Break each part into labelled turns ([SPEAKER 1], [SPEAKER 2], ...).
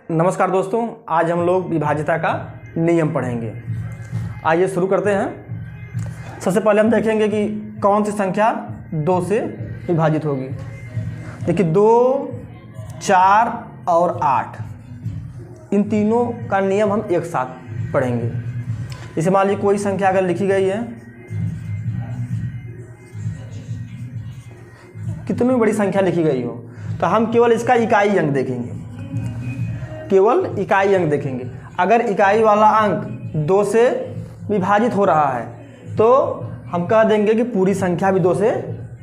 [SPEAKER 1] नमस्कार दोस्तों, आज हम लोग विभाज्यता का नियम पढ़ेंगे। आइए शुरू करते हैं। सबसे पहले हम देखेंगे कि कौन सी संख्या 2 से विभाजित होगी। देखिए 2, 4 और 8 इन तीनों का नियम हम एक साथ पढ़ेंगे। जैसे मान लीजिए कोई संख्या अगर लिखी गई है, कितनी बड़ी संख्या लिखी गई हो, तो हम केवल इसका इकाई अंक देखेंगे, केवल इकाई अंक देखेंगे। अगर इकाई वाला अंक 2 से विभाजित हो रहा है तो हम कह देंगे कि पूरी संख्या भी 2 से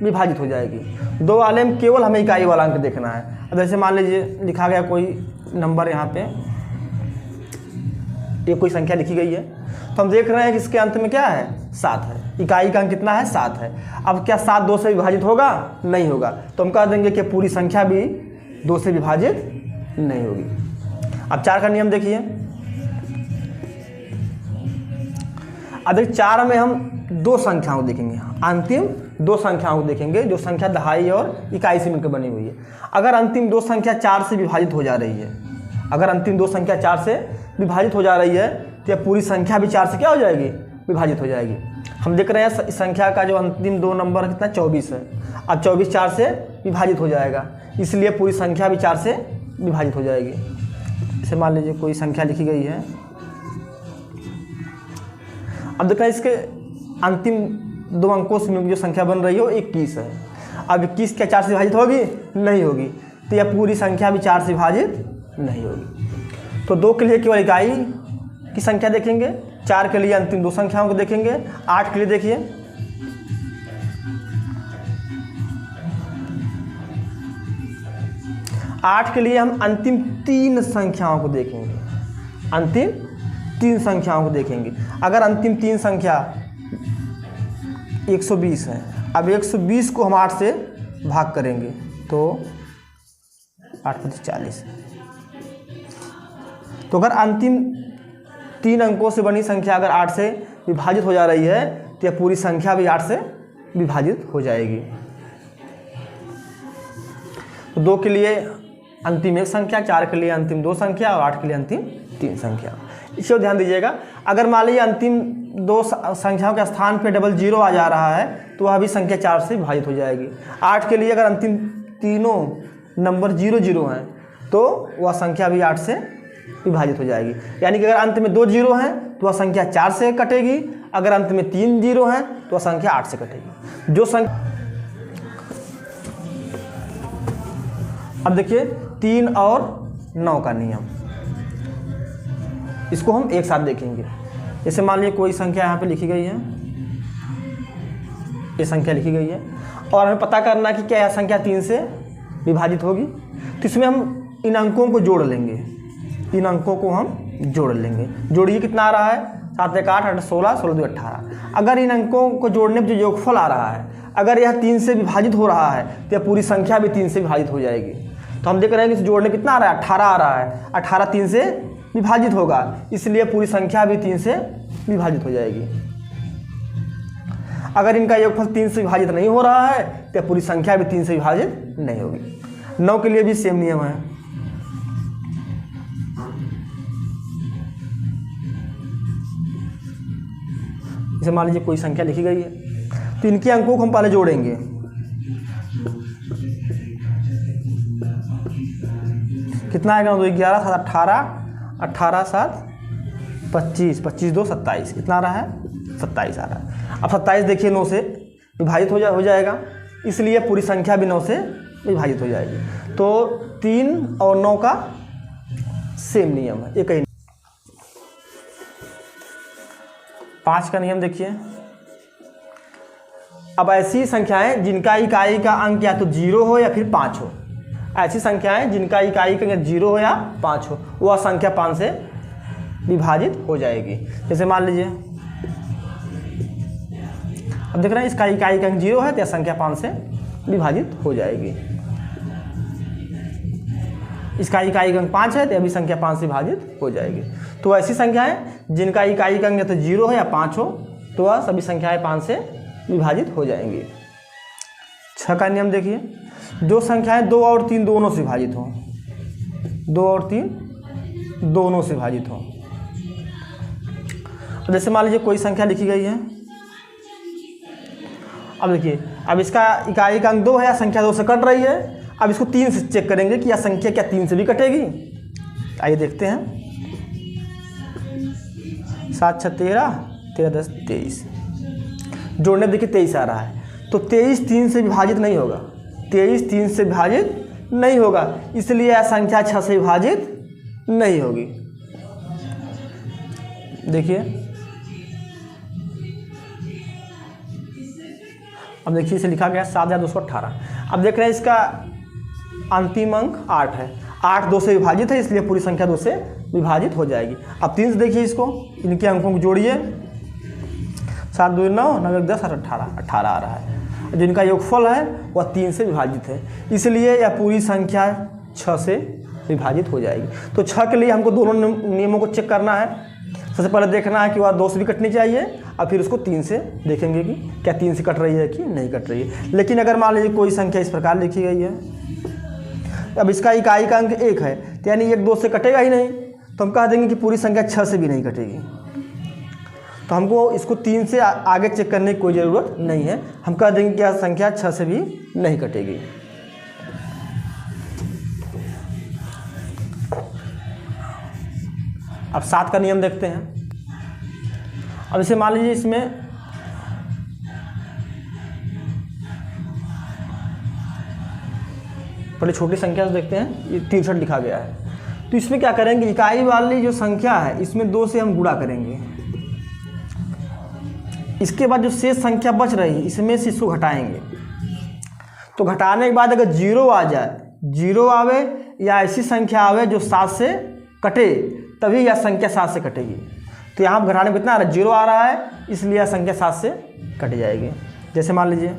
[SPEAKER 1] विभाजित हो जाएगी। 2 वाले में केवल हमें इकाई वाला अंक देखना है। अब जैसे मान लीजिए लिखा गया कोई नंबर, यहाँ पे ये कोई संख्या लिखी गई है, तो हम देख रहे हैं कि इसके अंत में क्या है, 7 है। इकाई का अंक कितना है, 7 है। अब क्या 7 2 से विभाजित होगा? नहीं होगा। तो हम कह देंगे कि पूरी संख्या भी 2 से विभाजित नहीं होगी। अब 4 का नियम देखिए। अब देखिए 4 में हम 2 संख्याओं देखेंगे, अंतिम 2 संख्याओं को देखेंगे जो संख्या दहाई और इकाई से मिलकर बनी हुई है। अगर अंतिम 2 संख्या 4 से विभाजित हो जा रही है, अगर अंतिम 2 संख्या 4 से विभाजित हो जा रही है तो यह पूरी संख्या भी 4 से क्या हो जाएगी, विभाजित हो जाएगी। हम देख रहे हैं इस संख्या का जो अंतिम 2 नंबर कितना, 24 है। अब 24 4 से विभाजित हो जाएगा, इसलिए पूरी संख्या भी 4 से विभाजित हो जाएगी। जैसे मान लीजिए कोई संख्या लिखी गई है, अब देख रहे हैं इसके अंतिम 2 अंकों से जो संख्या बन रही है वो 21 है। अब 21 क्या 4 से विभाजित होगी? नहीं होगी। तो यह पूरी संख्या भी 4 से विभाजित नहीं होगी। तो 2 के लिए केवल इकाई की संख्या देखेंगे, 4 के लिए अंतिम 2 संख्याओं को देखेंगे, 8 के लिए देखिए 8 के लिए हम अंतिम 3 संख्याओं को देखेंगे, अंतिम 3 संख्याओं को देखेंगे। अगर अंतिम 3 संख्या 120 है, अब 120 को हम 8 से भाग करेंगे तो 8 × 40। तो अगर अंतिम 3 अंकों से बनी संख्या अगर 8 से विभाजित हो जा रही है तो यह पूरी संख्या भी 8 से विभाजित हो जाएगी। तो 2 के लिए अंतिम 1 संख्या, 4 के लिए अंतिम 2 संख्या और 8 के लिए अंतिम 3 संख्या। इसे ध्यान दीजिएगा। अगर मान लीजिए अंतिम 2 संख्याओं के स्थान पे डबल 0 आ जा रहा है तो वह भी संख्या 4 से विभाजित हो जाएगी। 8 के लिए अगर अंतिम तीनों नंबर 0 0 हैं तो वह संख्या भी 8 से विभाजित हो जाएगी। यानी कि अगर अंत में 2 0 हैं तो वह संख्या 4 से कटेगी, अगर अंत में 3 0 हैं तो वह संख्या 8 से कटेगी। जो संख्या अब देखिए 3 और 9 का नियम, इसको हम एक साथ देखेंगे। जैसे मान लीजिए कोई संख्या यहाँ पे लिखी गई है, ये संख्या लिखी गई है और हमें पता करना कि क्या यह संख्या 3 से विभाजित होगी। तो इसमें हम इन अंकों को जोड़ लेंगे, इन अंकों को हम जोड़ लेंगे। जोड़िए कितना आ रहा है, 7 1 8 8 16 16 2 18। अगर इन अंकों को जोड़ने पर जो योगफल आ रहा है अगर यह 3 से विभाजित हो रहा है तो यह पूरी संख्या भी 3 से विभाजित हो जाएगी। तो हम देख रहे हैं कि इस जोड़ने कितना आ रहा है, 18 आ रहा है। 18 3 से विभाजित होगा, इसलिए पूरी संख्या भी 3 से विभाजित हो जाएगी। अगर इनका योगफल 3 से विभाजित नहीं हो रहा है तो पूरी संख्या भी 3 से विभाजित नहीं होगी। 9 के लिए भी सेम नियम है। जैसे मान लीजिए कोई संख्या लिखी गई है तो इनके अंकों को हम पहले जोड़ेंगे। कितना आएगा, 2 11 7 18 18 7 25 25 2 27। कितना आ रहा है, 27 आ रहा है। अब 27 देखिए 9 से विभाजित हो जाएगा, इसलिए पूरी संख्या भी 9 से विभाजित हो जाएगी। तो 3 और 9 का सेम नियम है, एक ही। 5 का नियम देखिए। अब ऐसी संख्याएं जिनका इकाई का अंक या तो 0 हो या फिर 5 हो, ऐसी संख्याएं जिनका इकाई का अंक 0 हो या 5 हो, वह संख्या 5 से विभाजित हो जाएगी। जैसे मान लीजिए अब देख रहे हैं इसका इकाई का अंक 0 है तो यह संख्या 5 से विभाजित हो जाएगी। इसका इकाई का अंक 5 है तो यह भी संख्या 5 से विभाजित हो जाएगी। तो ऐसी संख्याएं जिनका इकाई का अंक या तो 0 हो या 5 हो तो वह सभी संख्याएं 5 से विभाजित हो जाएंगी। 6 का नियम देखिए। जो संख्याएं 2 और 3 दोनों से विभाजित हों, 2 और 3 दोनों से विभाजित हो। जैसे मान लीजिए कोई संख्या लिखी गई है, अब देखिए, अब इसका इकाई का अंक 2 है या संख्या 2 से कट रही है। अब इसको 3 से चेक करेंगे कि यह संख्या क्या 3 से भी कटेगी। आइए देखते हैं। 7 6 13, 13 10 23, जोड़ने देखिए 23 आ रहा है, तो 23 3 से विभाजित नहीं होगा, 23 3 से विभाजित नहीं होगा, इसलिए यह संख्या 6 से विभाजित नहीं होगी। देखिए, अब देखिए इसे लिखा गया 7218। अब देख रहे हैं इसका अंतिम अंक 8 है, 8 2 से विभाजित है, इसलिए पूरी संख्या 2 से विभाजित हो जाएगी। अब 3 से देखिए इसको, इनके अंकों को जोड़िए, 7 2 9 9 1 10 18 आ रहा है। जिनका योगफल है वह 3 से विभाजित है, इसलिए यह पूरी संख्या 6 से विभाजित हो जाएगी। तो 6 के लिए हमको दोनों नियमों को चेक करना है। सबसे पहले देखना है कि वह 2 से भी कटनी चाहिए, और फिर उसको 3 से देखेंगे कि क्या 3 से कट रही है कि नहीं कट रही है। लेकिन अगर मान लीजिए कोई संख्या इस प्रकार लिखी गई है, अब इसका इकाई का अंक 1 है, तो यानी 1 2 से कटेगा ही नहीं, तो हम कह देंगे कि पूरी संख्या 6 से भी नहीं कटेगी। तो हमको इसको 3 से आगे चेक करने की कोई ज़रूरत नहीं है, हम कह देंगे कि यह संख्या 6 से भी नहीं कटेगी। अब 7 का नियम देखते हैं। अब इसे मान लीजिए इसमें पहले छोटी संख्या से देखते हैं, ये 63 लिखा गया है, तो इसमें क्या करेंगे, इकाई वाली जो संख्या है इसमें 2 से हम गुणा करेंगे। इसके बाद जो शेष संख्या बच रही है इसमें से इसको घटाएंगे। तो घटाने के बाद अगर 0 आ जाए, 0 आवे या ऐसी संख्या आवे जो 7 से कटे, तभी यह संख्या 7 से कटेगी। तो यहाँ घटाने में कितना आ रहा है, 0 आ रहा है, इसलिए यह संख्या 7 से कट जाएगी। जैसे मान लीजिए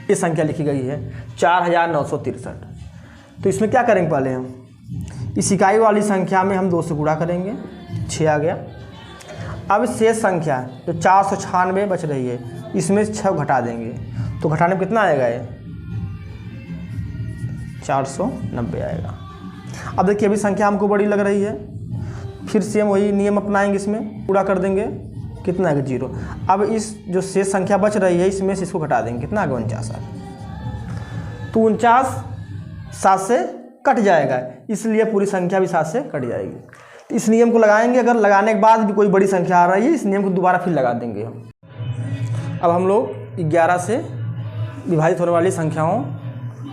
[SPEAKER 1] ये संख्या लिखी गई है 4963, तो इसमें क्या करेंगे, पहले हम इस इकाई वाली संख्या में हम 2 से गुणा करेंगे, 6 आ गया। अब शेष संख्या जो 496 बच रही है इसमें 6 घटा देंगे, तो घटाने में कितना आएगा, ये 490 आएगा। अब देखिए अभी संख्या हमको बड़ी लग रही है, फिर से हम वही नियम अपनाएंगे, इसमें पूरा कर देंगे, कितना है 0। अब इस जो शेष संख्या बच रही है इसमें से इसको घटा देंगे, कितना आ गया 49 आ। तो 49 7 से कट जाएगा, इसलिए पूरी संख्या भी 7 से कट जाएगी। तो इस नियम को लगाएंगे, अगर लगाने के बाद भी कोई बड़ी संख्या आ रही है इस नियम को दोबारा फिर लगा देंगे हम। अब हम लोग 11 से विभाजित होने वाली संख्याओं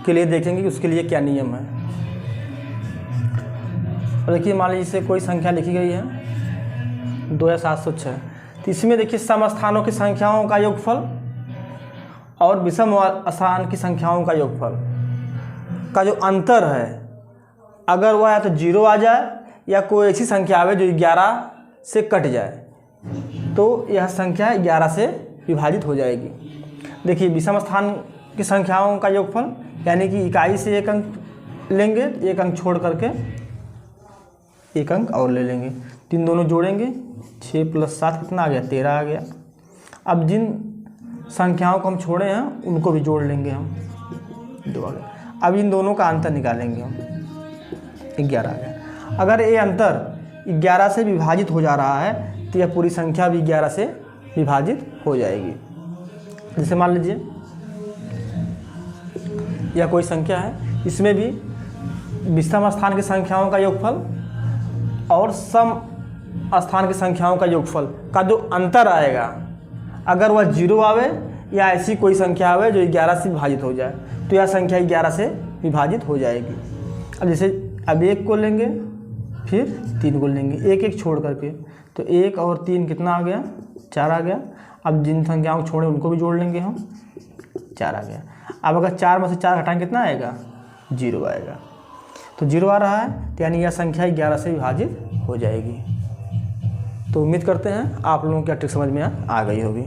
[SPEAKER 1] के लिए देखेंगे कि उसके लिए क्या नियम है। और देखिए मान लीजिए इसे कोई संख्या लिखी गई है 2706, तो इसमें देखिए सम स्थानों की संख्याओं का योगफल और विषम स्थान की संख्याओं का योगफल का जो अंतर है, अगर वह या तो 0 आ जाए या कोई ऐसी संख्या आवे जो 11 से कट जाए, तो यह संख्या 11 से विभाजित हो जाएगी। देखिए विषम स्थान की संख्याओं का योगफल यानी कि इकाई से 1 अंक लेंगे, 1 अंक छोड़ करके 1 अंक और ले लेंगे, 3 दोनों जोड़ेंगे, 6 + 7 कितना आ गया, 13 आ गया। अब जिन संख्याओं को हम छोड़े हैं उनको भी जोड़ लेंगे हम, 2 आ गया। अब इन दोनों का अंतर निकालेंगे हम, 11 आ गया। अगर ये अंतर 11 से विभाजित हो जा रहा है तो यह पूरी संख्या भी 11 से विभाजित हो जाएगी। जैसे मान लीजिए यह कोई संख्या है, इसमें भी विषम स्थान की संख्याओं का योगफल और सम स्थान की संख्याओं का योगफल का जो अंतर आएगा, अगर वह 0 आवे या ऐसी कोई संख्या आवे जो 11 से विभाजित हो जाए, तो यह संख्या 11 से विभाजित हो जाएगी। अब जैसे अब 1 को लेंगे, फिर 3 को लेंगे, 1 1 छोड़ करके, तो 1 और 3 कितना आ गया, 4 आ गया। अब जिन संख्याओं को छोड़े उनको भी जोड़ लेंगे हम, 4 आ गया। अब अगर 4 में से 4 घटाएं कितना आएगा, 0 आएगा। तो 0 आ रहा है, तो यानी यह संख्या 11 से विभाजित हो जाएगी। तो उम्मीद करते हैं आप लोगों को क्या ट्रिक समझ में आ गई होगी।